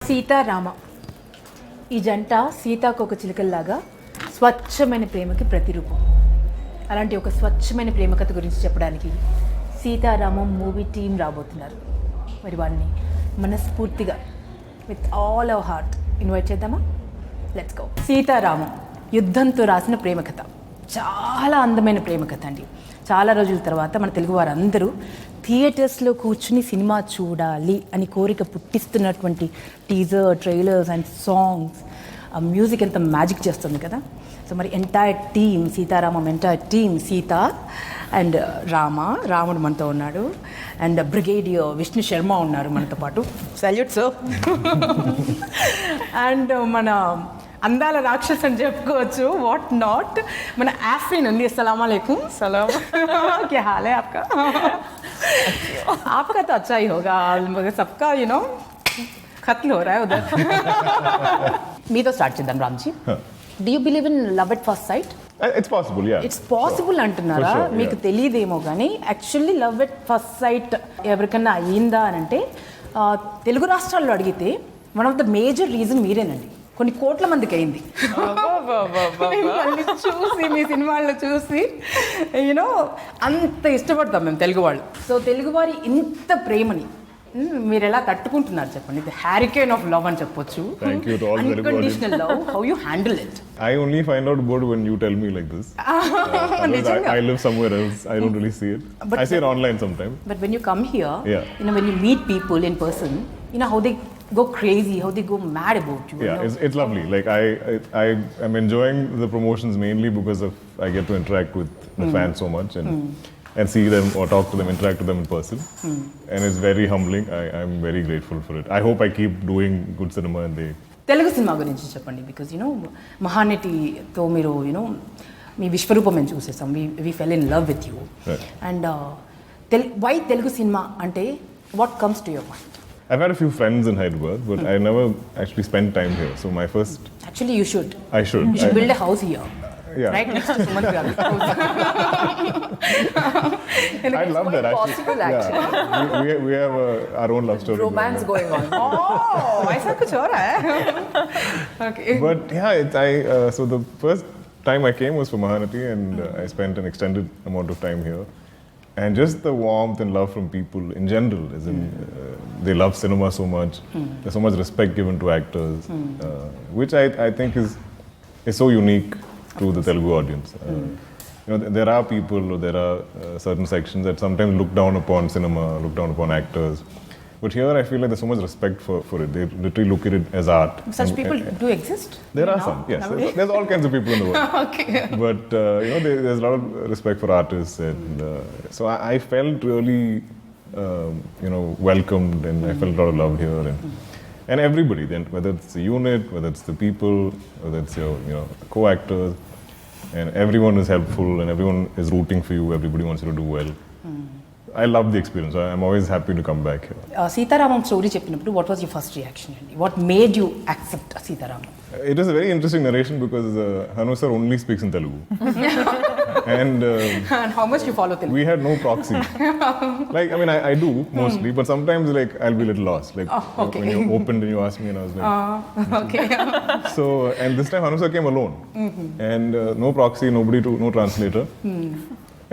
సీతా రామ ఈ జంట సీతాకోక చిలుకల్లాగా స్వచ్ఛమైన ప్రేమకి ప్రతిరూపం. అలాంటి ఒక స్వచ్ఛమైన ప్రేమ కథ గురించి చెప్పడానికి సీతారామం మూవీ టీం రాబోతున్నారు. మరి వాళ్ళని మనస్ఫూర్తిగా with all our heart invite చేద్దామా? Let's go. సీతారామం యుద్ధంతో రాసిన ప్రేమ కథ, చాలా అందమైన ప్రేమ కథ అండి. చాలా రోజుల తర్వాత మన తెలుగు వారందరూ థియేటర్స్లో కూర్చుని సినిమా చూడాలి అని కోరిక పుట్టిస్తున్నటువంటి టీజర్, ట్రైలర్స్ అండ్ సాంగ్స్, ఆ మ్యూజిక్ ఎంత మ్యాజిక్ చేస్తుంది కదా. సో మరి entire team, Sita Ramam entire team, Sita and రాముడు మనతో ఉన్నాడు, అండ్ బ్రిగేడియర్ విష్ణు శర్మ ఉన్నారు మనతో పాటు. Salute sir. అండ్ మన అందాల రాక్షస్ అని చెప్పుకోవచ్చు, వాట్ నాట్, మన ఆఫ్రీన్ ఉంది. అస్సలాము अलैकुम. सलाम. क्या हाल है आपका? आपका तो अच्छा ही होगा, मगर सबका यू नो खत्म हो रहा है उधर. మీతో స్టార్ట్ చేద్దాం Ramji. Do you believe in love at first sight? It's possible, yeah. It's possible అంటున్నారా? For sure, మీకు తెలియదేమో కానీ actually love at first sight ఎవరికన్నా అయ్యిందా అని అంటే తెలుగు రాష్ట్రాల్లో అడిగితే one of the major reason మీరేనండి. కొన్ని కోట్ల మందికి అయింది. మిమ్మల్ని చూసి, మీ సినిమాల్లో చూసి యూనో అంత ఇష్టపడతాం మేము తెలుగు వాళ్ళు. సో తెలుగు వారి ఇంత ప్రేమని మీరు ఎలా తట్టుకుంటున్నారు చెప్పండి? ఇది హ్యారికేన్ ఆఫ్ లవ్ అని చెప్పొచ్చు. Unconditional love, how you handle it? I only find out about when you tell me like this. I live somewhere else. I don't really see it. I see it online sometimes. But when you come here, Yeah. you know, when you meet people in person, you know how they go crazy, how they go mad about you. Yeah, you know? it's lovely. Like I am enjoying the promotions mainly because of I get to interact with the fans so much and see them or talk to them, interact with them in person. And it's very humbling. I'm very grateful for it. I hope I keep doing good cinema and they. Telugu cinema గురించి చెప్పండి. Because you know మహానటితో మీరు you know మీ విశ్వరూపం మేము చూసేసాం. We fell in love with you. And why Telugu సినిమా అంటే what comes to your mind? I've had a few friends in Hyderabad, but I never actually spent time here. So my first. Actually, you should. I should. You should build a house here. Yeah. Right next to Sumanth garu house. I love that actually. Possible, actually. Yeah. We have our own love story. Romance going on. Oh, ऐसा कुछ हो रहा है. Okay. But yeah, so the first time I came was for Mahanati, and I spent an extended amount of time here. And just the warmth and love from people in general, as in they love cinema so much. There's so much respect given to actors, which I think is so unique to the Telugu audience. You know, there are people, or there are certain sections that sometimes look down upon cinema, look down upon actors. But here I feel like there's so much respect for it. They literally look at it as art. Such people do exist? There are some, yes. There's all kinds of people in the world. Okay. But you know, there's a lot of respect for artists, and so I felt really, you know, welcomed, and I felt a lot of love here, and everybody. Then whether it's the unit, whether it's the people, whether it's your co-actors, and everyone is helpful, and everyone is rooting for you. Everybody wants you to do well. I love the experience. I'm always happy to come back here. Sita Ramam story చెప్పినప్పుడు what was your first reaction? What made you accept Sita Ramam? It is a very interesting narration because Hanu sir only speaks in Telugu. And how much you follow Telugu? we had no proxy. Like, I mean, I do mostly, but sometimes like I'll be a little lost. Like okay. when you opened and you asked me, and I was like, Okay. so, and this time Hanu sir came alone, and no proxy, no translator.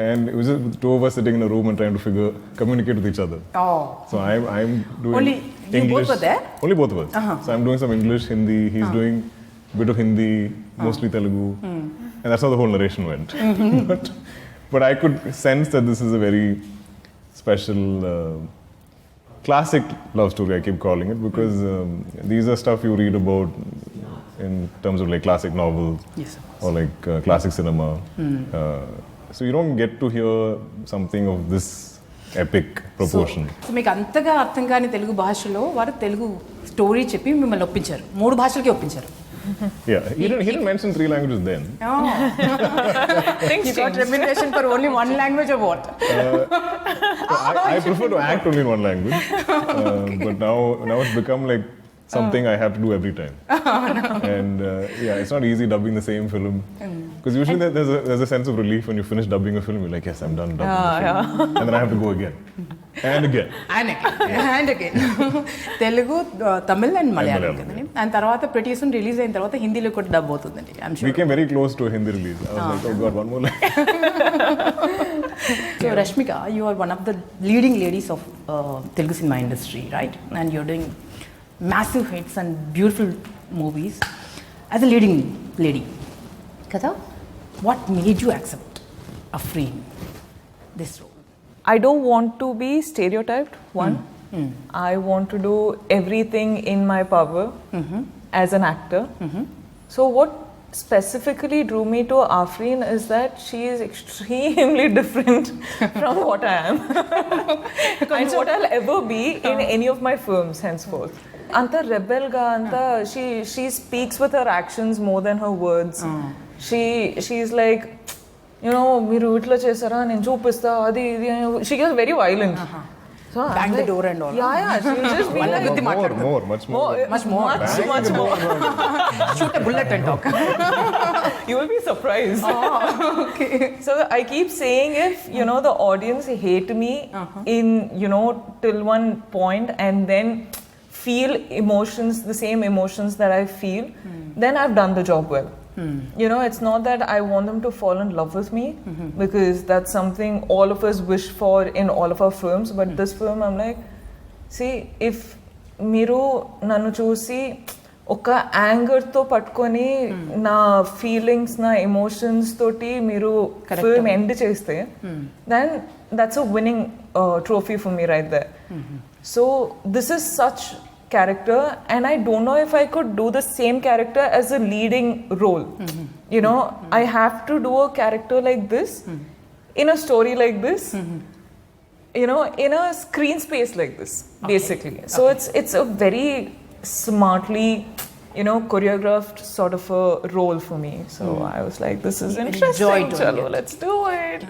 And it was just two of us sitting in a room and trying to communicate with each other. Oh. So I'm doing Only you English. both were there? Only both of us. So I'm doing some English, Hindi. He's doing a bit of Hindi, mostly Telugu, and that's how the whole narration went. but I could sense that this is a very special, classic love story. I keep calling it because these are stuff you read about in terms of like classic novels, Yes, of course. or like classic cinema. So you don't get to hear something of this epic proportion. So మీకు అంతగా అర్థం కాని తెలుగు భాషలో వారు Telugu story చెప్పి మిమ్మల్ని ఒప్పించారు. 3 భాషలకి ఒప్పించారు. Yeah, he didn't mention 3 languages then. You got remuneration for only one language or what? I prefer to act only in one language, but now it's become like something I have to do every time. And yeah, it's not easy dubbing the same film Because usually there's a sense of relief when you finish dubbing a film. You're like, yes, I'm done dubbing the film. And then I have to go again. And again. And again. Telugu, Tamil and Malayalam కదండి. And తర్వాత pretty soon release అయిన తర్వాత హిందీలో కూడా dub అవుతుందండి. I'm sure. We came very close to a Hindi release. I was like, oh God, one more line. So Rashmika, you are one of the leading ladies of Telugu cinema industry, right? And you're doing massive hits and beautiful movies as a leading lady. Kada, what made you accept this role? I don't want to be stereotyped, one. I want to do everything in my power as an actor. So what specifically drew me to Afreen is that she is extremely different from what I am and what I'll ever be in any of my films henceforth. Anta rebel ga, anta she speaks with her actions more than her words. She's like, you know, మీరు ఇట్లా చేస్తారా నేను చూపిస్తా అది ఇది. She gets very violent. So bang the door and all. Yeah, she'll just be like Much more. Shoot a bullet and talk. You will be surprised. Okay. So I keep saying, if you know the audience hate me in, you know, till one point and then feel emotions, the same emotions that I feel, then I've done the job well. You know, it's not that I want them to fall in love with me, because that's something all of us wish for in all of our films. But this film, I'm like, see, if మీరు నన్ను చూసి ఒక యాంగర్తో పట్టుకొని నా feelings నా emotions తోటి మీరు film end చేస్తే then that's a winning trophy for me right there. So this is such character, and I don't know if I could do the same character as a leading role. You know, I have to do a character like this in a story like this, you know, in a screen space like this, basically. So it's a very smartly, you know, choreographed sort of a role for me. So I was like, this is interesting. Chalo, let's do it.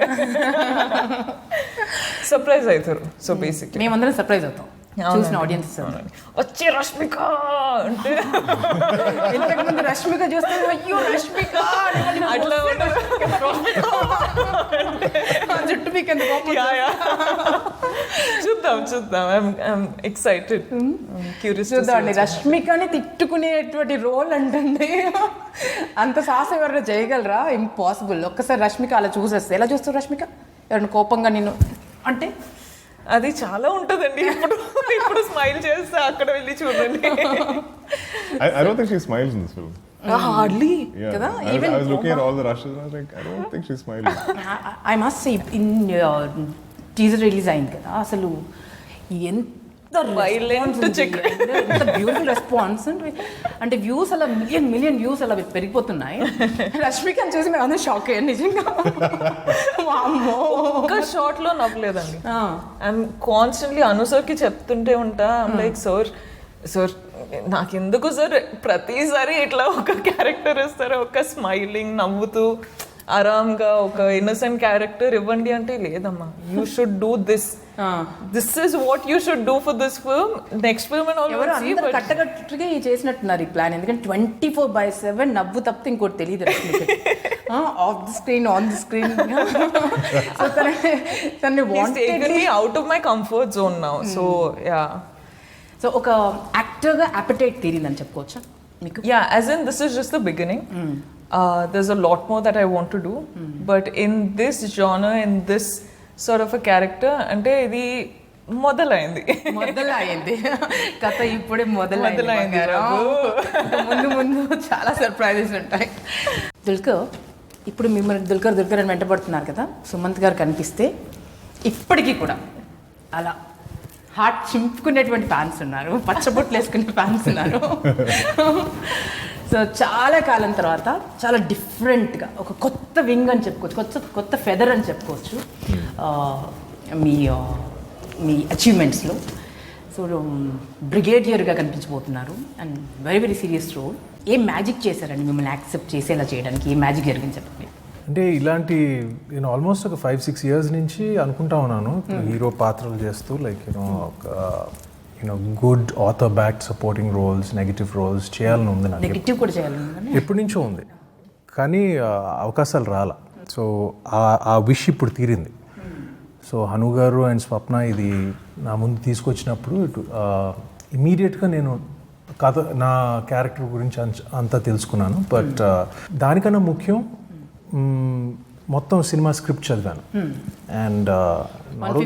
Surprise aitharu. So basically మేమందరం surprise అవుతాం చూసిన audience. వచ్చి రష్మిక అంటే ఇంతకుముందు రష్మిక చూస్తే అయ్యో రష్మిక అట్లా జుట్టు మీకు ఎంత చూద్దాం. I'm excited, curious. చూద్దామండి, రష్మికని తిట్టుకునేటువంటి రోల్ అంటుంది. అంత సాహసం ఎవరైనా చేయగలరా? ఇంపాసిబుల్. ఒక్కసారి రష్మిక అలా చూసేస్తే ఎలా చూస్తారు రష్మిక? ఎవరైనా కోపంగా నేను అంటే అది చాలా ఉంటుందండి. ఇప్పుడు స్మైల్ చేస్తే అక్కడ వెళ్ళి చూడండి. I don't think she smiles in this film. Hardly. కదా. I was looking at all the rushes and I was like, I don't think she's smiling. I must say, in teaser release అయింది కదా, అసలు ఎంత beautiful response అంటే views అలా million views అలా పెరిగిపోతున్నాయి. రష్మిక అని చూసి మేము అందరూ షాక్ అయ్యాను నిజంగా. ఒక్క షాట్ లో నవ్వలేదండి. ఐఎమ్ కాన్స్టెంట్లీ అనుసర్కి చెప్తుంటే ఉంటా, లైక్ సార్ నాకెందుకు సార్ ప్రతిసారి ఇట్లా ఒక క్యారెక్టర్ ఇస్తారు, ఒక స్మైలింగ్ నవ్వుతూ ఆరామ్గా ఒక ఇన్నోసెంట్ క్యారెక్టర్ ఇవ్వండి అంటే, లేదమ్మా you should do this is what you should do for this film, next film and all. కట్టకట్టుగా చేసినట్టున్నారు ఈ ప్లాన్. ఎందుకంటే 24/7 నవ్వు తప్పితే ఇంకోటి తెలియదు. Off the screen, on the screen. Out of my comfort zone now. So yeah, so ఒక యాక్టర్గా అపెటైట్ తీరిందని చెప్పుకోవచ్చా మీకు? Yeah, as in this is just the beginning. There's a lot more that I want to do, but in this genre, in this sort of a character, అంటే ఇది మొదలైంది కథ ఇప్పుడే మొదలైంది. ముందు చాలా సర్ప్రైజెస్ ఉంటాయి. దుల్కర్ ఇప్పుడు మిమ్మల్ని దుల్కర్ అని వెంటబడుతున్నారు కదా. సుమంత్ గారు కనిపిస్తే ఇప్పటికీ కూడా అలా హార్ట్ చింపుకునేటువంటి ఫ్యాన్స్ ఉన్నారు, పచ్చబొట్లు వేసుకునే ఫ్యాన్స్ ఉన్నారు. సో చాలా కాలం తర్వాత చాలా డిఫరెంట్గా ఒక కొత్త వింగ్ అని చెప్పుకోవచ్చు, కొత్త ఫెదర్ అని చెప్పుకోవచ్చు మీ అచీవ్మెంట్స్లో. సో బ్రిగేడియర్గా కనిపించబోతున్నారు అండ్ వెరీ సీరియస్ రోల్. ఏం మ్యాజిక్ చేశారండి మిమ్మల్ని యాక్సెప్ట్ చేసేలా చేయడానికి? ఏం మ్యాజిక్ జరిగింది చెప్పండి. అంటే ఇలాంటి నేను ఆల్మోస్ట్ ఒక 5-6 years నుంచి అనుకుంటా ఉన్నాను హీరో పాత్రలు చేస్తూ, లైక్ ఒక good author backed supporting roles, negative roles చేయాలని ఉంది నాకు. నెగిటివ్ కూడా చేయాలని ఎప్పటి నుంచో ఉంది. కానీ అవకాశాలు రాలా. సో ఆ విష్ ఇప్పుడు తీరింది. సో హను గారు అండ్ స్వప్న ఇది నా ముందు తీసుకొచ్చినప్పుడు ఇమీడియట్గా నేను కథ నా క్యారెక్టర్ గురించి అంతా తెలుసుకున్నాను. బట్ దానికన్నా ముఖ్యం మొత్తం సినిమా స్క్రిప్ట్ చదివాను. And not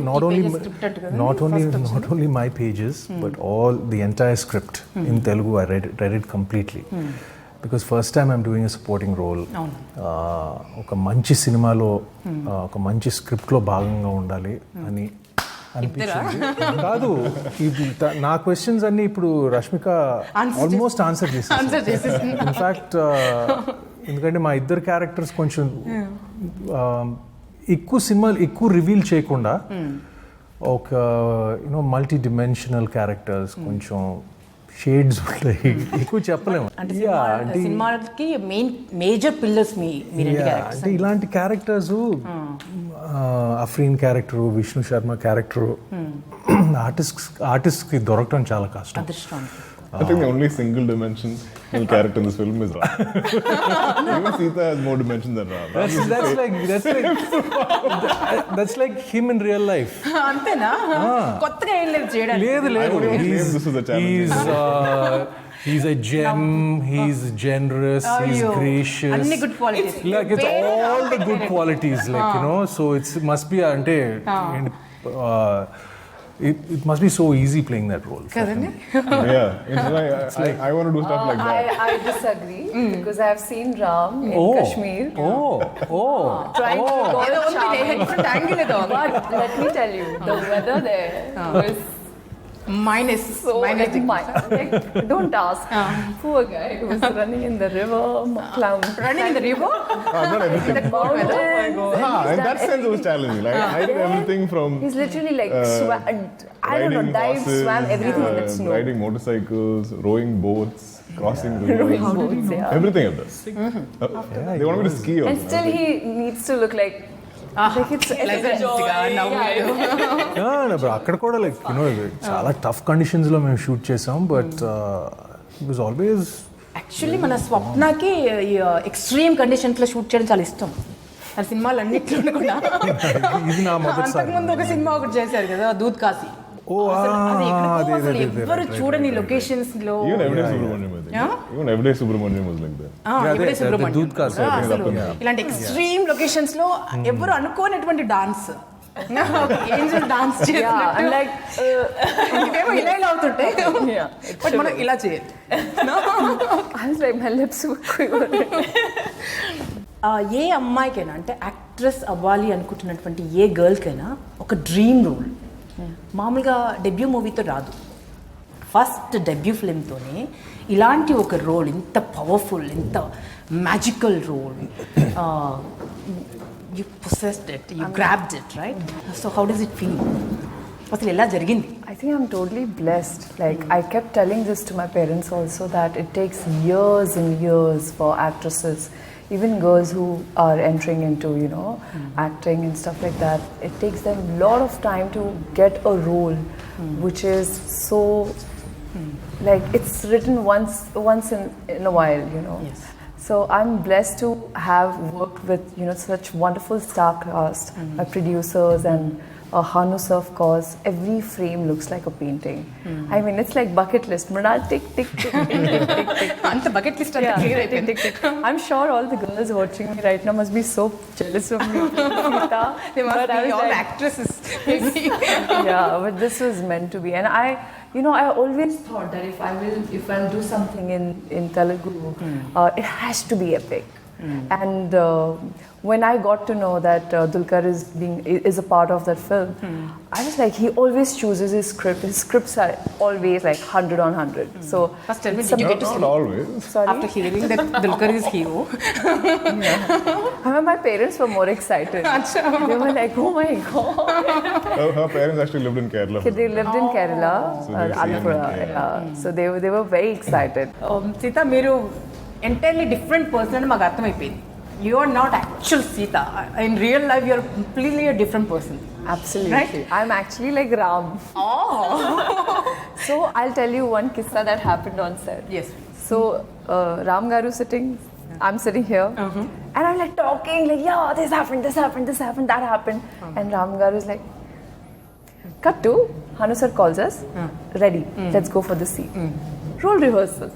only my pages, but all the entire script in Telugu. I read it completely. Because first time I'm doing a supporting role. ఒక మంచి సినిమాలో ఒక మంచి స్క్రిప్ట్లో భాగంగా ఉండాలి అని అనిపించింది. కాదు, నా క్వశ్చన్స్ అన్ని ఇప్పుడు రష్మిక ఆల్మోస్ట్ ఆన్సర్ చేసేసి. ఇన్ఫ్యాక్ట్ ఎందుకంటే మా ఇద్దరు క్యారెక్టర్స్ కొంచెం ఎక్కువ రివీల్ చేయకుండా ఒక మల్టీ డిమెన్షనల్ క్యారెక్టర్స్, కొంచెం షేడ్స్ ఉంటాయి, ఎక్కువ చెప్పలేము. సినిమాకి మేజర్ పిల్లర్స్ అంటే ఇలాంటి characters Afreen character, Vishnu Sharma character ఆర్టిస్ట్కి దొరకడం చాలా కష్టం. I think the only single dimensional character in this film is Ram. Even Sita has more dimension than Ram. That's like him in real life. అంతేనా? కొత్తగా ఏం లేదు చేయడానికి. లేదు. He's a gem, he's generous, he's gracious. Anni good qualities. Like it's all the good qualities, like, so it must be ante it must be so easy playing that role. Yeah, it's like I want to do stuff like that. I disagree because I have seen Ram in Kashmir. Trying to go different angle at all. But let me tell you, the weather there was minus. Like, don't ask. Poor guy who was running in the river, clown. Running in the river? Not everything. In the mountains. In that sense it was challenging. Like I did everything from He's literally like dive, swam, everything in that snow. Riding motorcycles, rowing boats, crossing rivers. Everything I've done. They want me to ski also. And still he needs to look like it's అక్కడ కూడా like చాలా tough కండిషన్స్లో మేము shoot చేసాం. But it was always actually మన స్వప్నకి extreme కండిషన్స్లో shoot చేయడం చాలా ఇష్టం. ఆ సినిమాలు అన్నింటిలో కూడా ఇది నా మొదటిసారి. ముందు ఒక సినిమా ఒకటి చేశారు కదా, దూద్ కాశీ. ఎవరు చూడని లొకేషన్స్ లో. Even everyday Subramaniam was like that. దూద్ కాశీ ఇలాంటి ఎక్స్ట్రీమ్ లొకేషన్స్ లో ఎవరు అనుకోనటువంటి డాన్స్, ఏంజల్ డాన్స్ ఇవేమో ఇలా ఇలా అవుతుంటే బట్ మనం ఇలా చేయాలి. ఏ అమ్మాయికైనా అంటే యాక్ట్రెస్ అవ్వాలి అనుకుంటున్నటువంటి ఏ గర్ల్కైనా ఒక డ్రీమ్ రోల్ మామూలుగా డెబ్యూ మూవీతో రాదు. ఫస్ట్ డెబ్యూ ఫిల్మ్తోనే ఇలాంటి ఒక రోల్, ఇంత పవర్ఫుల్, ఇంత magical role, you possessed it, you grabbed it, right? So how does it feel? అసలు ఎలా జరిగింది? I think I'm totally blessed. Like I kept telling this to my parents also, that it takes years and years for actresses, even girls who are entering into acting and stuff like that. It takes them a lot of time to get a role which is so like it's written once in a while, Yes. So I'm blessed to have worked with such wonderful star cast, my producers and Hanusa, of course. Every frame looks like a painting. I mean, it's like bucket list. Mridal, tick, tick, tick, tick, tick, tick, tick. అంత bucket list అంతా clear అయిపోయింది. I'm sure all the girls watching me right now must be so jealous of me, Sita. They must be all actresses. Yeah, but this was meant to be. And I always thought that if I'll do something in Telugu, it has to be epic. And when I got to know that Dulquer is a part of that film, I was like, he always chooses his script. His scripts are always like 100 on 100. So first tell me, did you get to see? Not always. Sorry? After hearing that Dulquer is hero. I mean, my parents were more excited. They were like, oh my God. Her parents actually lived in Kerala. They lived in Kerala, So they've seen Alapura. So they were very excited. Sita, మీరు entirely different person అని మాకు అర్థమైపోయింది. You are not actual Sita. In real life, you are completely a different person. Absolutely. Right? I'm actually like Ram. So I'll tell you one kissa that happened on set. Yes. So Ram Garu sitting I'm sitting here, and I'm like talking, like, yeah, this happened, that happened. And Ram Garu is like, cut to, Hanu sir calls us, ready, let's go for the scene. Roll rehearsal.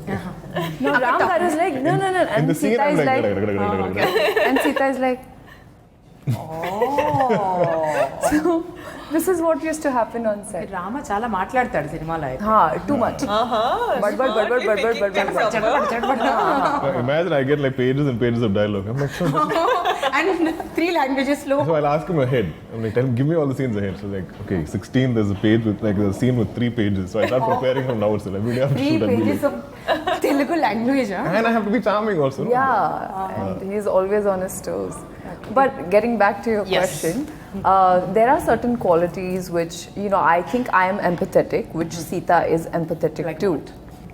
Now Ram Garu is like, no. In And the scene, Sita I'm is like, like, and Sita is like, so this is what used to happen on set. Rama చాలా మాట్లాడతాడు సినిమాలో అయితే. Too much. But. Imagine I get like pages and pages of dialogue. I'm like, so And 3 languages లో I'll ask him ahead. I'm like, give me all the scenes ahead. So like, okay, 16, there's a page with like a scene with 3 pages. So I start preparing from now itself. Every day I have to 3 shoot. I'll be pages like, of Telugu language. and I have to be charming also. Yeah, and he's always on his toes. But getting back to your Yes. question, there are certain qualities which, I think I am empathetic, which Sita is empathetic Like too. what?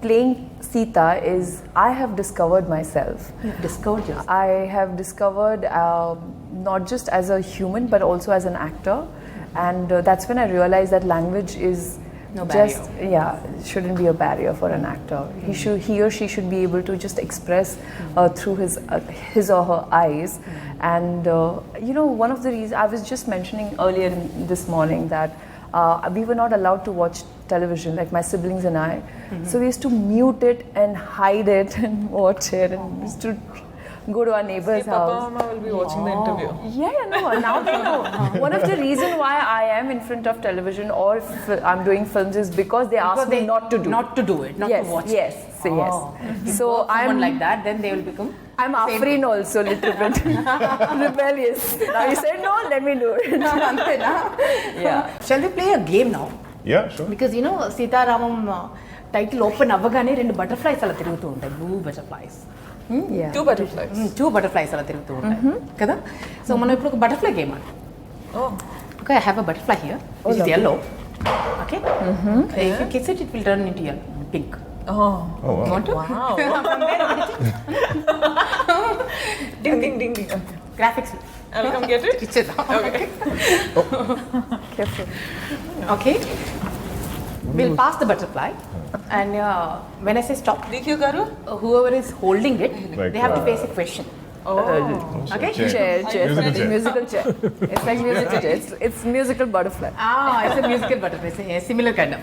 Playing Sita is, I have discovered myself. You've discovered yourself. I have discovered not just as a human but also as an actor, and that's when I realized that language is No just barrier. shouldn't be a barrier for an actor. He or she should be able to just express through his or her eyes. And one of the reasons I was just mentioning earlier this morning that we were not allowed to watch television, like my siblings and I. So we used to mute it and hide it and watch it, and we used to go to our neighbor's Papa house. Mama will be watching the interview. Yeah, no, now they know. One of the reasons why I am in front of television or I'm doing films is because they ask me not to do. Not to do it, not Yes, to watch yes, it. so yes. So Someone I'm like that, then they will become I'm Afreen also little bit rebellious. Now you said no, let me do it. అంతేనా? Yeah. Shall we play a game now? Yeah, sure. Because Sita Ramam title open అవ్వగానే 2 butterflies అలా తిరుగుతూ ఉంటాయి, blue butterflies. Yeah. 2 butterflies. 2 butterflies అలా తిరుగుతూ ఉంటాయి కదా. So మనం ఇప్పుడు ఒక బటర్ఫ్లై గేమ్ ఆడు. Oh. Okay, I have a butterfly here, which is yellow. Okay. If you kiss it, it will turn into yellow, pink. Oh. Oh, wow. Want to? Wow. From there, Ding ding ding ding. graphics. I'll come get it. ఇచ్చేద్దాం. Okay. Careful. Okay. We'll pass the butterfly, and when I say stop, DQ garu. whoever is holding it, Like, they have to face a question. Okay. Chair. Musical chair. Musical chair. It's like musical chair. It's musical butterfly. It's a musical butterfly. It's a similar kind of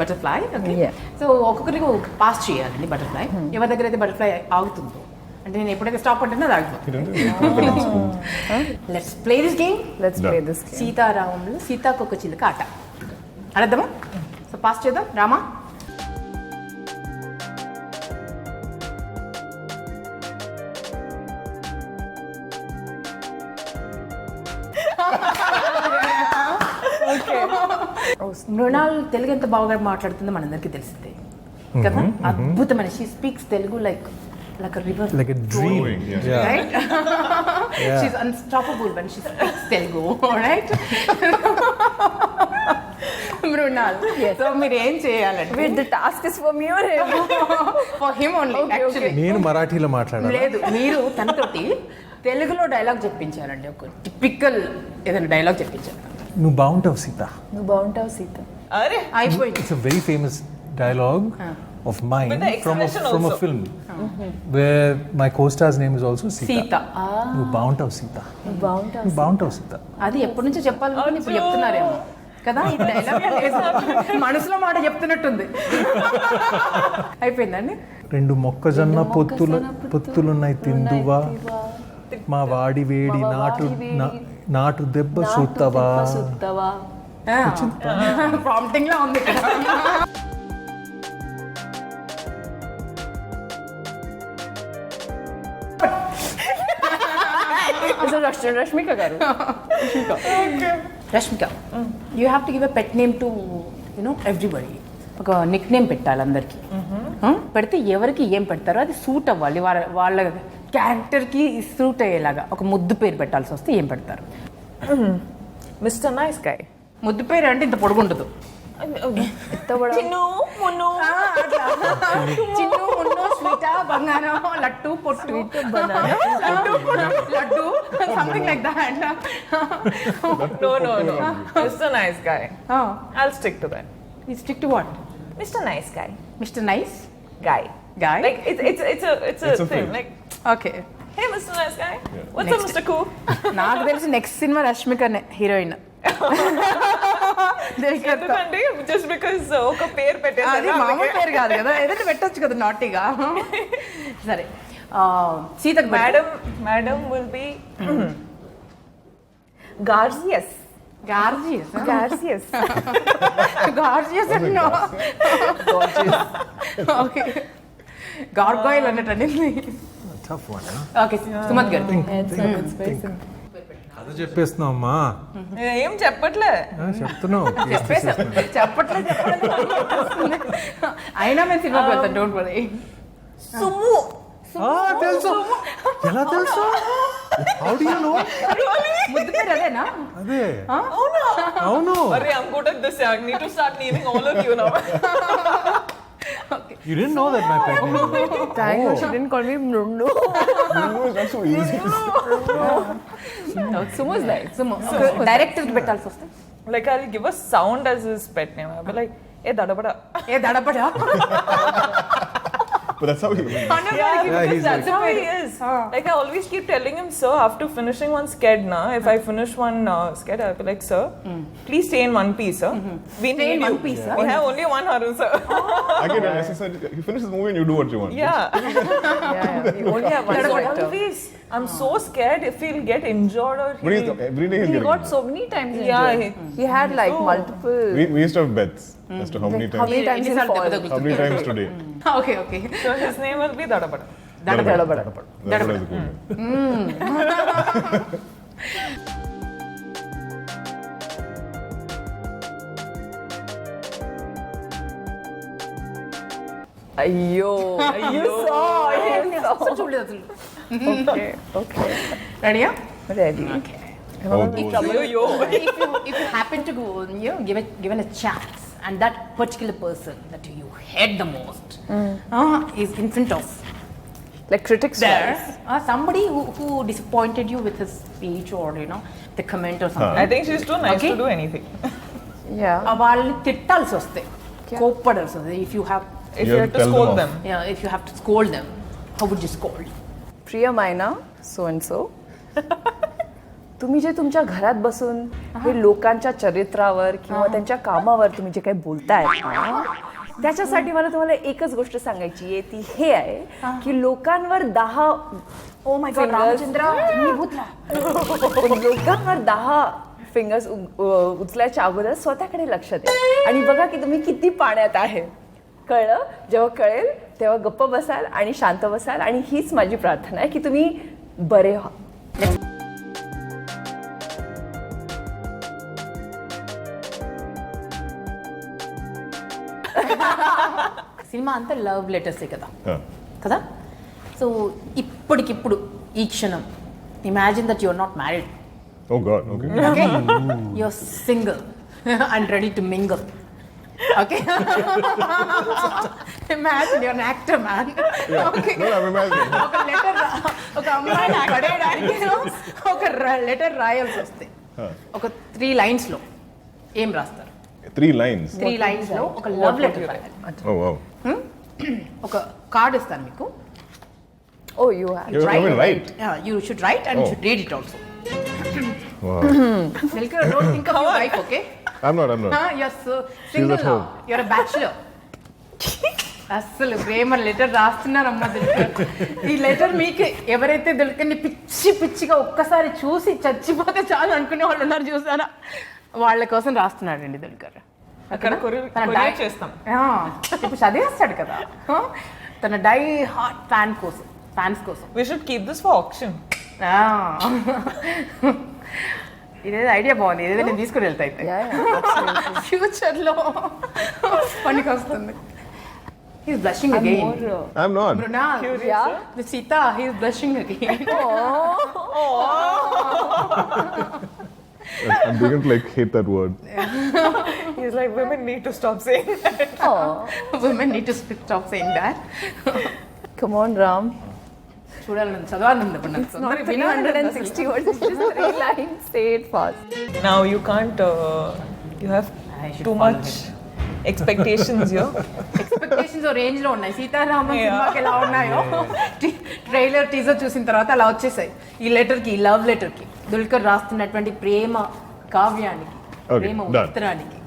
butterfly. Okay. Yeah. So ఒక్కొక్కరికి pass చేయాలండి butterfly. ఎవరి దగ్గర అయితే butterfly ఆగుతుందో, అంటే నేను ఎప్పుడైతే stop అంటున్నా అది ఆగిపోతుంది. Let's play this game. Let's play this game. సీతారామంలో సీతాకొక చిలుక ఆట ఆడద్దామా? సో పాస్ చేద్దాం. రామా, మృణాల్ తెలుగు ఎంత బాగా మాట్లాడుతుందో మనందరికీ తెలిసిందే కదా. అద్భుతమైన, she speaks Telugu like a river, Like a dream. Flowing, yes. Yeah. right? Yeah. She's unstoppable when she speaks Telugu, right? Mrunal, so మీరు ఏం చేయాలంటే, Wait, the task is for me or him? For him only actually. నేను మరాఠీలో మాట్లాడాను. లేదు, మీరు తనతోటి తెలుగులో dialogue చెప్పించారండి. ఒక typical ఏదైనా డైలాగ్ చెప్పించారు. నువ్వు బాగుంటావు సీత. నువ్వు బాగుంటావు సీత. Are. అయిపోయింది. It's a very famous dialogue of mine With the from a expression film where my co-star's name is also Sita. Sita. నువ్వు బాగుంటావు సీత. నువ్వు బాగుంటావు. నువ్వు బాగుంటావు సీత. అది ఎప్పటి నుంచో చెప్పాలనుకుని ఇప్పుడు చెప్తున్నారేమో కదా. ఈ డైలాగ్ మనసులో మాట చెప్తున్నట్టుంది. అయిపోయిందండి. 2 మొక్కజొన్న పొత్తులున్నాయి తిందువా, మా వాడి వేడి నాటు దెబ్బ సుత్తవా. ప్రాంప్టింగ్ లా ఉంది ఇక్కడ. Rashmika garu. Rashmika, you have to give a pet name to everybody. ఒక నిక్ నేమ్ పెట్టాలి అందరికి. పెడితే ఎవరికి ఏం పెడతారో అది సూట్ అవ్వాలి, వాళ్ళ క్యారెక్టర్కి సూట్ అయ్యేలాగా. ఒక ముద్దు పేరు పెట్టాల్సి వస్తే ఏం పెడతారు? Mr. Nice Guy. ముద్దు పేరు అంటే ఇంత పొడుగుండదు. Chinnu, Munnu. చిన్ను, మున్ను, స్వీట, బంగారం, లట్టు, పొట్టు, laddu, something like that. No. Mr. Nice Guy. I'll stick to that. You stick to what? Mr. Nice Guy. Mr. Nice Guy. Guy? Like it's a It's a thing. phrase. Like okay Hey, Mr. Nice Guy. What's up, Mr. Cool? నాకు తెలిసి next cinema రష్మికనే heroine. ఎందుకంటే just because ఒక పేరు పెట్టేసి అది మామూలు పేరు కాదు కదా, ఏదైనా పెట్టొచ్చు కదా నాటిగా. సరే సీతకు Madam will be Garcias. Gorgeous అన్నో. ఓకే గార్గాయిల్ అన్నట్టు. Tough one. ఓకే సుమంత్ గారు. అది చెప్పేస్తున్నావు అమ్మా. ఏం చెప్పట్లే. చెప్తున్నావు. చెప్పట్లేదు. అయినా మేము సినిమాకి వెళ్తాం, డోంట్ వరీ. సుమ్ము. తెలుసు. ఎలా తెలుసు? How do you know? ముద్దు పేరు అదేనా? అదే. అవును. Arre, I'm good at this. I need to start naming all of you now. Okay. You didn't know that my pet name. Thank you. She didn't call me Nunnu. Nunnu is not so easy. Sumo is nice. Sumo డైరెక్టర్కి పెట్టాల్సి వస్తే Like I'll give a sound as his pet name. I'll be like, hey, dadabada. ఏ దడపడా. But that's how he is. Because that's how he is. Like I always keep telling him, sir, after finishing one sked, if I finish one sked, I'll be like, sir, please stay in one piece, sir. We Stay need in you. one piece, sir? We have only one Harun, sir. Again, as I said, you finish the movie and you do what you want. Yeah. We only have one That's director. always. I'm so scared if he'll get injured or But every day he'll He get got injured. so many times Yeah, injured. He had like multiple. We used to have bets as to how many How many times. times he'll fall? How many times today? Okay okay. So his name will be Dadabada. That's what I was going. Ayyo. You saw. అసలు చూడలేదు అసలు. Okay. రెడీయా? Ready. How those. If you happen to go, given a chance, and that particular person that you hate the most is in front of Like critics. there, wise. somebody who disappointed you with his speech or the comment or something. I think she's too nice Okay. to do anything. Yeah. వాళ్ళని తిట్టాల్సి వస్తే, కోప్పడాల్సి వస్తే, if you have If you have to tell them scold off. them. if you have to scold them, how would you scold? प्रिय मायना so and so, तुम्ही जे तुमच्या घरात बसून हे लोकांच्या चरित्रावर किंवा त्यांच्या कामावर तुम्ही जे काही बोलताय त्याच्यासाठी मला तुम्हाला एकच गोष्ट सांगायची आहे, ती हे आहे की लोकांवर 10 Oh my God, रामचंद्र मी भूतला. लोकांवर 10 फिंगर्स उचलायच्या अगोदर स्वतःकडे लक्ष द्या आणि बघा की तुम्ही किती पाण्यात आहे. कळलं? जेव्हा कळेल तेव्हा गप्प बसाल आणि शांत बसाल, आणि हीच माझी प्रार्थना आहे की तुम्ही बरे व्हा. సినిమా అంతా లవ్ లెటర్సే కదా Yeah. కదా. సో ఇప్పటికిప్పుడు ఈ క్షణం imagine that you're not married, Oh God. Okay. okay? You're single and ready to mingle. Okay? Imagine you're an actor, man. Okay. No, I'm imagining. ఒక లెటర్ ఒక అమ్మాయిని పడేయడానికి ఒక లెటర్ రాయాల్సి వస్తే ఒక 3 లైన్స్లో ఏం రాస్తారు? 3 lines. 3 లైన్స్లో ఒక లవ్ లెటర్ రాయాలి. Oh wow. ఒక కార్డ్ ఇస్తాను మీకు. Oh, you have. You right. You should write and you should read it also. Wow. Dulquer, don't think of your wife, okay? I'm not. You're so She's single at now. home. You're a bachelor. అస్సలు ప్రేమ letter రాస్తున్నారమ్మా Dulquer. ఈ letter మీకు ఎవరైతే దుల్కర్ని పిచ్చిగా ఒక్కసారి చూసి చచ్చిపోతే చాలు అనుకునే వాళ్ళు ఉన్నారు చూసారా, వాళ్ళ కోసం రాస్తున్నాడండి దుల్కర్. అక్కడ కొరియర్ చేస్తాం. ఇప్పుడు చదివేస్తాడు కదా తన డై హార్ట్ ఫ్యాన్స్ కోసం. We should keep this for auction. ఇదేదో ఐడియా బాగుంది, ఇదేదో నేను తీసుకుని వెళ్తా అయితే ఫ్యూచర్లో పనికి వస్తుంది. He's blushing again. I'm not. Brunal, Yeah. the Sita, he's blushing again. I'm beginning to like hate that word. He's like, women need to stop saying that. Women need to stop saying that. Come on, Ram. చూడాలని చదవాలని It's not 360 words, it's just 3 lines. Say it fast. Now you can't, you have too much expectations here. Expectations range లో ఉన్నాయి. సీతారామం సినిమాకి ఎలా ఉన్నాయో trailer teaser చూసిన తర్వాత అలా వచ్చేసాయి ఈ లెటర్కి, ఈ లవ్ లెటర్కి, దుల్కర్ రాస్తున్నటువంటి ప్రేమ కావ్యానికి, ప్రేమ ఉత్తరానికి,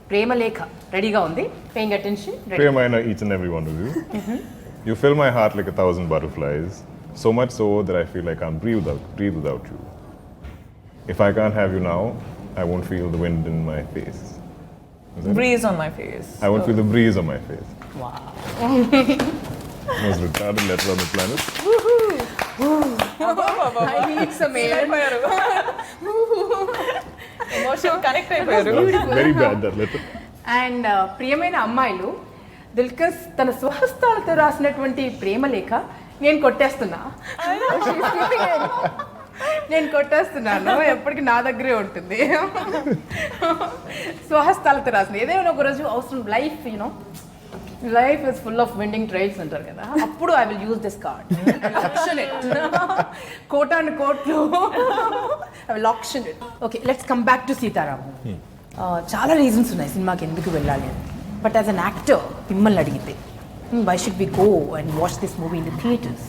ప్రేమ లేఖ రెడీగా ఉంది. Paying attention. Priyamaina, each and every one of you. You fill my heart like 1,000 butterflies, so much so that I feel I can't breathe without you. If I can't have you now, I won't feel the wind in my face. Breeze on my face. I won't feel the breeze on my face. Wow. Most retarded letter on the planet. I need some air. Emotion connect అయిపోయారు. Very bad, that letter. And ప్రియమైన అమ్మాయిలు, దుల్కర్ తన స్వహస్తాలతో రాసినటువంటి ప్రేమ లేఖ నేను కొట్టేస్తున్నా. నేను కొట్టేస్తున్నాను, ఎప్పటికీ నా దగ్గరే ఉంటుంది. స్వహస్తాలతో రాసిన ఏదైనా ఒక రోజు అవసరం. Life is full of winding trails అంటారు కదా, అప్పుడు I will use this card. Option it కోటాను కోట్లు. I will option it. Okay, let's come back to Sita Ramam. చాలా రీజన్స్ ఉన్నాయి సినిమాకి ఎందుకు వెళ్ళాలి అని. బట్ యాజ్ అన్ యాక్టర్ మిమ్మల్ని అడిగితే, why should we go and watch this movie in the theatres?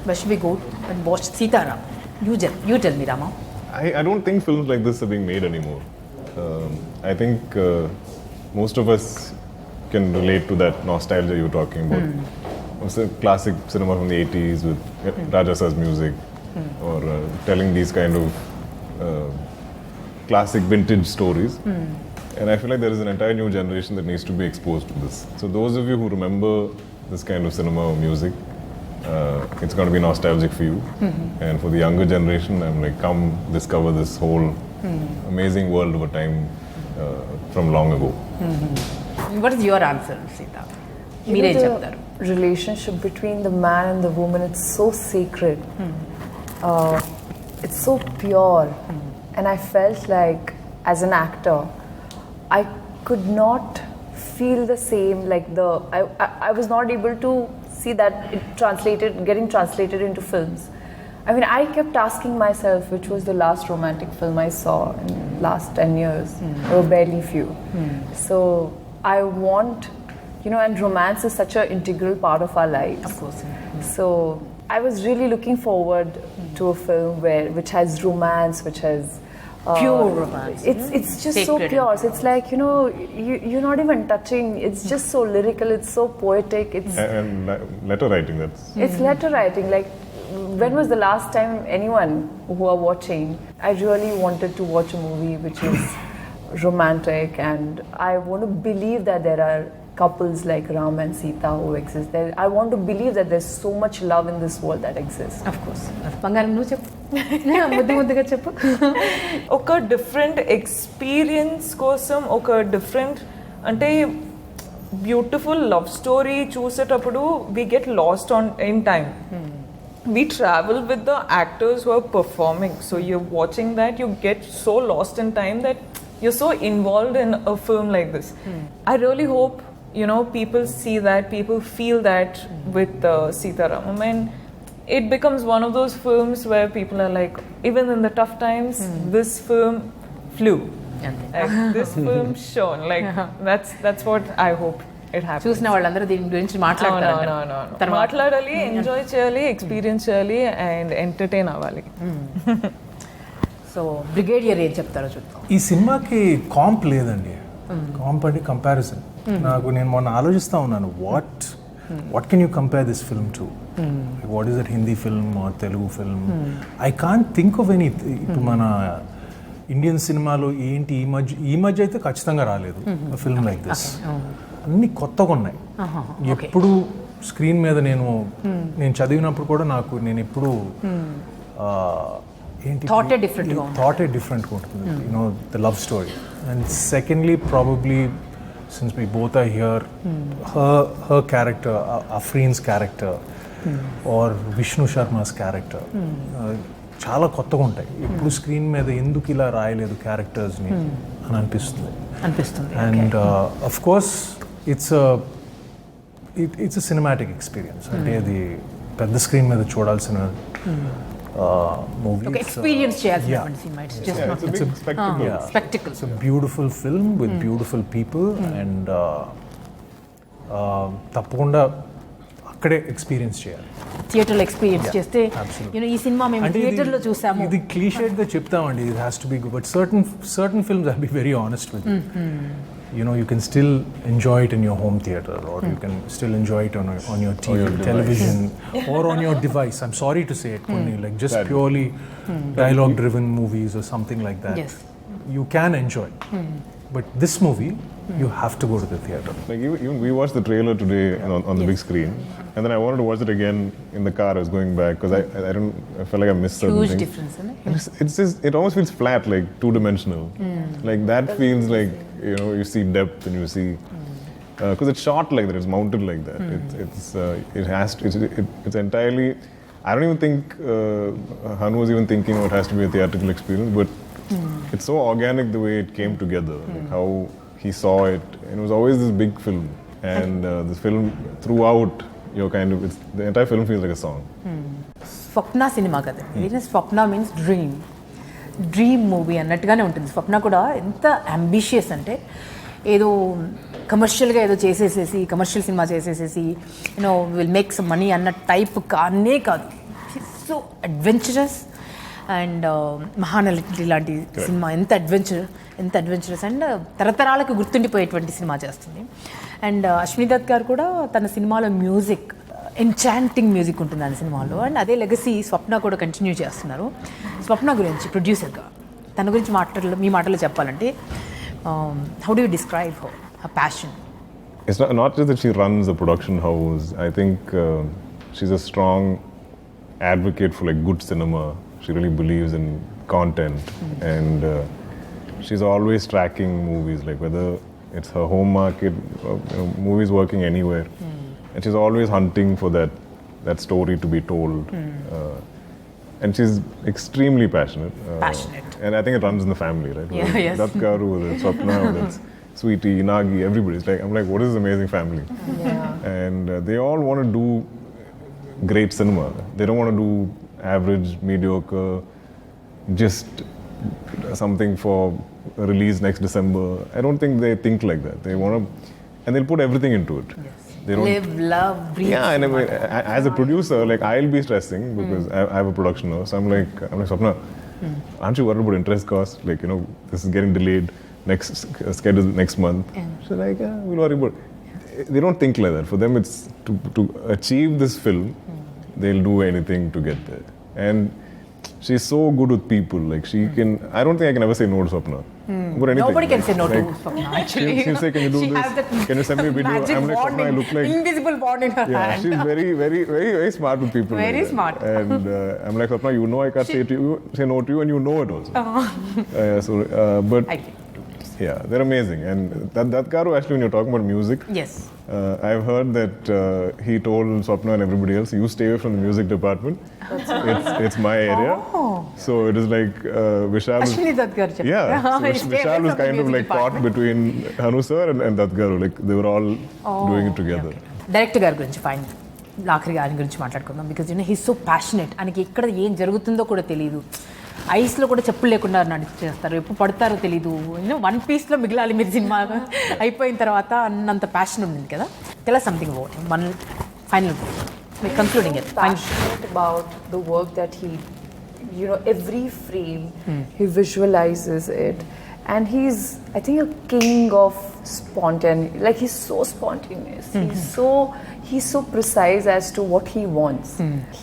Why should we go and watch Sita Ramam? You tell me, Rama. I don't think films like this are being made anymore. I think most of us can relate to that nostalgia you're talking about. It's a classic cinema from the 80s with Rajasa's music, or telling these kind of classic vintage stories. And I feel like there is an entire new generation that needs to be exposed to this. So those of you who remember this kind of cinema or music, it's going to be nostalgic for you. And for the younger generation, I'm like, come discover this whole amazing world of a time from long ago. What is your answer, Sita? You know, the relationship between the man and the woman, it's so sacred. It's so pure. And I felt like, as an actor, I could not feel the same, like I was not able to see that getting translated into films. I mean, I kept asking myself, which was the last romantic film I saw in the last 10 years? There were barely few. So I want, and romance is such an integral part of our lives. Of course. So I was really looking forward to a film which has romance, which has pure romance. It's just so pure. So it's like, you're not even touching. It's just so lyrical. It's so poetic. And letter writing, It's letter writing. Like, when was the last time anyone who are watching, I really wanted to watch a movie which is romantic, and I want to believe that there are couples like Ram and Sita who exist there. I want to believe that there's so much love in this world that exists. Of course. బంగారం నువ్వు చెప్పు. ముద్దుగా చెప్పు. ఒక different experience కోసం, ఒక different అంటే beautiful love story చూసేటప్పుడు we get lost in time. We travel with the actors who are performing. So you're watching that, you get so lost in time that you're so involved in a film like this. I really hope, people see that, people feel that with Sita Ramam. And it becomes one of those films where people are like, even in the tough times, this film flew. Like, this film shone. Like, that's what I hope it happens. చూసిన వాళ్ళందరూ దీని గురించి మాట్లాడతారు. మాట్లాడాలి, enjoy చేయాలి, experience చేయాలి, and entertain అవ్వాలి. So brigadier ఏం చెప్తారో చూద్దాం. ఈ సినిమాకి కాంప్ లేదండి. కాంప్ అంటే కంపారిజన్. నేను మొన్న ఆలోచిస్తూ ఉన్నాను, what can you compare this film to? What is that, Hindi film or Telugu film? I can't think of any. ఇప్పుడు మన ఇండియన్ సినిమాలో ఏంటి ఈ మధ్య అయితే ఖచ్చితంగా రాలేదు ఫిల్మ్ లైక్ దిస్. అన్ని కొత్తగా ఉన్నాయి. ఎప్పుడు స్క్రీన్ మీద నేను చదివినప్పుడు కూడా నేను ఎప్పుడు ఏంటి థాటే డిఫరెంట్గా ఉంటుంది, the love story. And secondly, probably since we both are here, her character, Afreen's character or Vishnu Sharma's character చాలా కొత్తగా ఉంటాయి. ఇప్పుడు స్క్రీన్ మీద ఎందుకు ఇలా రాయలేదు క్యారెక్టర్స్ని అని అనిపిస్తుంది. And of course it's a cinematic experience. అంటే అది పెద్ద స్క్రీన్ మీద చూడాల్సిన మూవీ. ఎక్స్పీరియన్స్ చేయాల్సిన cinema. It's a spectacle. It's a beautiful film with beautiful people, and తప్పకుండా అక్కడే ఎక్స్పీరియన్స్ చేయాలి. థియేటర్లో ఎక్స్పీరియన్స్ చేస్తే ఈ సినిమా మేము అంటే థియేటర్లో చూసాము. ఇది క్లీషేడ్గా చెప్తామండి, ఇది has to be good, but certain films I be very honest with you can still enjoy it in your home theater, or you can still enjoy it on your TV, television, or on your device. I'm sorry to say it, like just purely dialogue driven movies or something like that. Yes. You can enjoy. But this movie, you have to go to the theater. Like even we watched the trailer today on the big screen, and then I wanted to watch it again in the car. I was going back because I felt like I missed certain Huge things. difference, isn't it? And it's just, it almost feels flat, like two-dimensional. Like that feels like, you see depth and you see, because it's shot like that, it's mounted like that. It's entirely, I don't even think Hanu was even thinking it has to be a theatrical experience, but it's so organic the way it came together, like how he saw it. And it was always this big film, and this film throughout, the entire film feels like a song. Swapna cinema కదా ఇది. స్వప్న means dream movie అన్నట్టుగానే ఉంటుంది. స్వప్న కూడా ఎంత ambitious అంటే ఏదో కమర్షియల్గా ఏదో చేసేసేసి కమర్షియల్ సినిమా చేసేసేసి విల్ మేక్ సమ్ మనీ అన్న టైప్ కానే కాదు. సో అడ్వెంచరస్ అండ్ మహానటి లాంటి సినిమా ఎంత అడ్వెంచరస్ అండ్ తరతరాలకు గుర్తుండిపోయేటువంటి సినిమా చేస్తుంది. అండ్ అశ్విని దత్ గారు కూడా తన సినిమాలో మ్యూజిక్ ఎన్చాంటింగ్ మ్యూజిక్ ఉంటుంది ఆ సినిమాలో, అండ్ అదే లెగసీ స్వప్న కూడా కంటిన్యూ చేస్తున్నారు. స్వప్న గురించి ప్రొడ్యూసర్గా తన గురించి మీ మాటలో చెప్పాలంటే how do you describe her passion? It's not just that she runs a production house. I think she's a strong advocate for like good cinema. She really believes in content, and she's always tracking movies, like whether it's her home market, movies working anywhere, and she's always hunting for that story to be told. And she's extremely passionate. And I think it runs in the family, right? Yeah, yes. Dulquer, Swapna, Sweetie, Nagi, everybody's like, I'm like, what is this amazing family? Yeah. And they all want to do great cinema. They don't want to do average, mediocre, just something for release next December. I don't think they think like that. They want to, and they'll put everything into it. Yes. They don't Live, love, breathe. Yeah, and I mean, as a producer, like I'll be stressing because I have a production house. So I'm like, Swapna, aren't you worried about interest costs? Like, this is getting delayed. Next schedule next month. So like, we'll worry about. They don't think like that. For them, it's to achieve this film. They'll do anything to get there. And she's so good with people. Like she can. I don't think I can ever say no to Swapna. About anything. Nobody can say no to like, Swapna. Actually, she'll say, "Can you do she this? has that Can you send me a video?" magic I'm like, bond Swapna, I look like invisible bond in her hand. she's very, very, very, very smart with people. Very like smart. And I'm like, Swapna, I can't say no to you, and you know it also. But. I think. Yeah, they're amazing. And that Garu, actually, when you're talking about music, Yes. I've heard that he told Swapna and everybody else, you stay away from the music department. It's my area. So it is like Vishal. Ashwini Dutt garu chepparu. Yeah, so Vishal was kind of like caught between Hanu sir and Dutt Garu. Like they were all doing it together. Director గారి గురించి fine ఆఖరిగా ఆయన గురించి మాట్లాడుకుందాం. Because he's so passionate. ఆయనకి ఎక్కడ ఏం జరుగుతుందో కూడా తెలియదు. ఐస్లో కూడా చెప్పులు లేకుండా నడిచేస్తారు, ఎప్పుడు పడతారో తెలీదు. వన్ పీస్లో మిగిలాలి మీరు సినిమా అయిపోయిన తర్వాత అన్నంత ప్యాషన్ ఉంది కదా. Tell us something about him. One final concluding it. Passionate about the work that he, every frame he visualizes it, and he's, I think, a king of spontaneity. Like he's so spontaneous. He's so precise as to what he wants.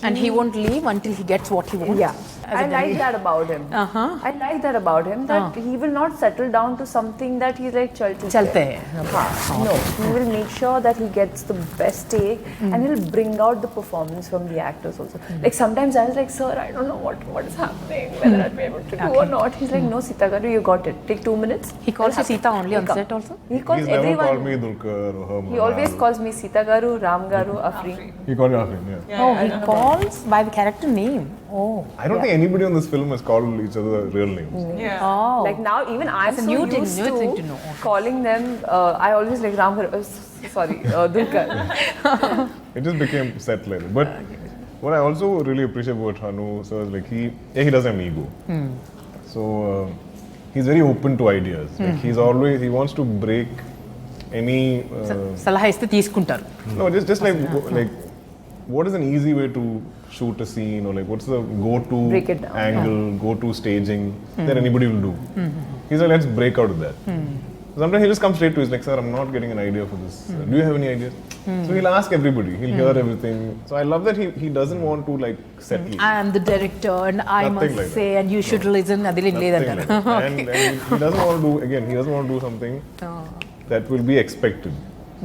And he won't leave until he gets what he wants. Yeah. I like that about him. I like that about him, that he will not settle down to something that he's like Chalte. No, he will make sure that he gets the best take, and he'll bring out the performance from the actors also. Like sometimes I was like, sir, I don't know what is happening, whether I'll be able to do or not. He's like, no, Sita Garu, you got it. Take 2 minutes. He calls you Sita only on set also? He calls He's never everyone. called me Dulquer or Herman. He always calls me Sita Garu, Ram Garu, Afri. He called me Afrin, yeah. He calls by the character name. I don't think anybody on this film has called each other their real names. Yeah. Like now, even I'm That's a so new used thing to know. calling them. I always like Ram Garu. Dulquer. It just became set like that. But what I also really appreciate about Hanu sir is like he doesn't have an ego. So he's very open to ideas. Like he wants to break any. సలహా ఇస్తే తీసుకుంటారు. No, just like what is an easy way to shoot a scene, or like what's the go-to Break it down, angle, go-to staging that anybody will do. He's like, let's break out of that. Sometimes he'll just come straight to us like, sir, I'm not getting an idea for this. Do you have any ideas? So he'll ask everybody. He'll hear everything. So I love that he doesn't want to like settle. I am the director and I Nothing must like say and you should listen. Nothing like that. And he doesn't want to do, again, he doesn't want to do something that will be expected.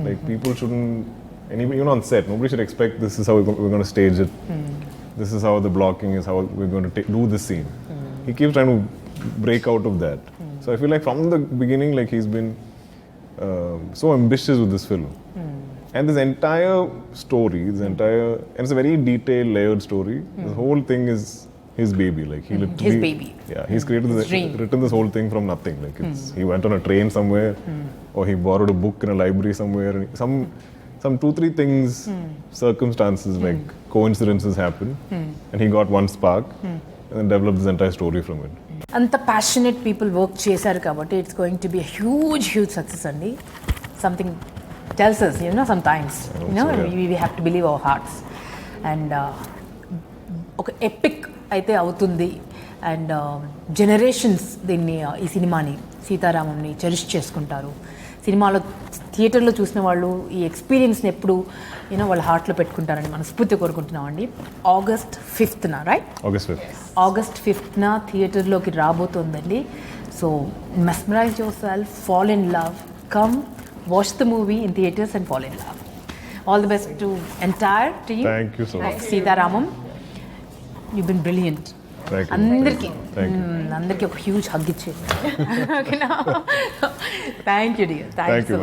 Like people shouldn't, even on set, nobody should expect this is how we're going to stage it. This is how the blocking is, how we're going to do this scene. He keeps trying to break out of that. So I feel like from the beginning, like he's been so ambitious with this film. And this entire story, and it's a very detailed, layered story. The whole thing is his baby. Like he literally, his baby. Yeah, he's created written this whole thing from nothing. Like he went on a train somewhere, or he borrowed a book in a library somewhere. And some 2-3 things, circumstances, like coincidences happen, and he got one spark, and then developed this entire story from it. అంత passionate people work చేశారు కాబట్టి it's going to be huge success అండి. Something tells us, sometimes we have to believe our hearts. And ఒక epic అయితే అవుతుంది. And generations దీన్ని ఈ సినిమాని సీతారామంని చెరిష్ చేసుకుంటారు. సినిమాలో థియేటర్లో చూసిన వాళ్ళు ఈ ఎక్స్పీరియన్స్ని ఎప్పుడు వాళ్ళ హార్ట్లో పెట్టుకుంటారని మనస్ఫూర్తి కోరుకుంటున్నామండి. August 5th, right? August 5th థియేటర్లోకి రాబోతోందండి. So mesmerize yourself, fall in love, come watch the movie in theatres and fall in love. All the best to entire team. Thank you so much. Sita Ramam, you've been brilliant. అందరికీ ఒక huge hug ఇచ్చేది. Thank you dear. Thank you.